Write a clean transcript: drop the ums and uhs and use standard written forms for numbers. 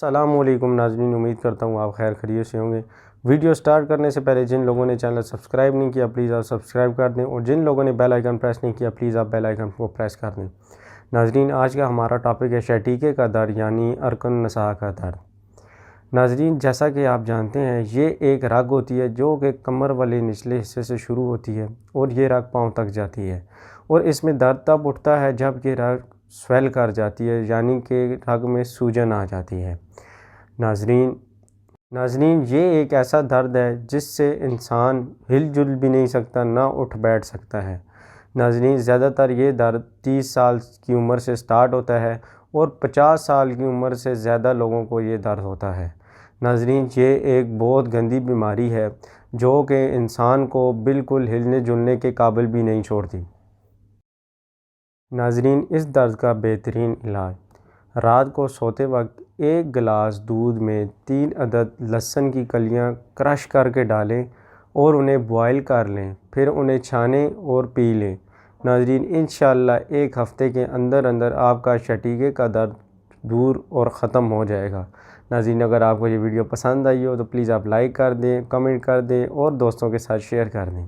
السلام علیکم ناظرین، امید کرتا ہوں آپ خیر خیریت سے ہوں گے۔ ویڈیو سٹارٹ کرنے سے پہلے جن لوگوں نے چینل سبسکرائب نہیں کیا پلیز آپ سبسکرائب کر دیں، اور جن لوگوں نے بیل آئیکن پریس نہیں کیا پلیز آپ بیل آئیکن کو پریس کر دیں۔ ناظرین، آج کا ہمارا ٹاپک ہے شٹیکے کا درد یعنی ارکن نساء کا درد۔ ناظرین، جیسا کہ آپ جانتے ہیں یہ ایک رگ ہوتی ہے جو کہ کمر والے نچلے حصے سے شروع ہوتی ہے اور یہ رگ پاؤں تک جاتی ہے، اور اس میں درد تب اٹھتا ہے جب یہ رگ سویل کر جاتی ہے، یعنی کہ رگ میں سوجن آ جاتی ہے۔ ناظرین یہ ایک ایسا درد ہے جس سے انسان ہل جل بھی نہیں سکتا، نہ اٹھ بیٹھ سکتا ہے۔ ناظرین زیادہ تر یہ درد 30 سال کی عمر سے سٹارٹ ہوتا ہے اور 50 سال کی عمر سے زیادہ لوگوں کو یہ درد ہوتا ہے۔ ناظرین یہ ایک بہت گندی بیماری ہے جو کہ انسان کو بالکل ہلنے جلنے کے قابل بھی نہیں چھوڑتی۔ ناظرین اس درد کا بہترین علاج، رات کو سوتے وقت 1 گلاس دودھ میں 3 عدد لہسن کی کلیاں کرش کر کے ڈالیں اور انہیں بوائل کر لیں، پھر انہیں چھانیں اور پی لیں۔ ناظرین انشاءاللہ 1 ہفتے کے اندر آپ کا شٹیکے کا درد دور اور ختم ہو جائے گا۔ ناظرین اگر آپ کو یہ ویڈیو پسند آئی ہو تو پلیز آپ لائک کر دیں، کمنٹ کر دیں اور دوستوں کے ساتھ شیئر کر دیں۔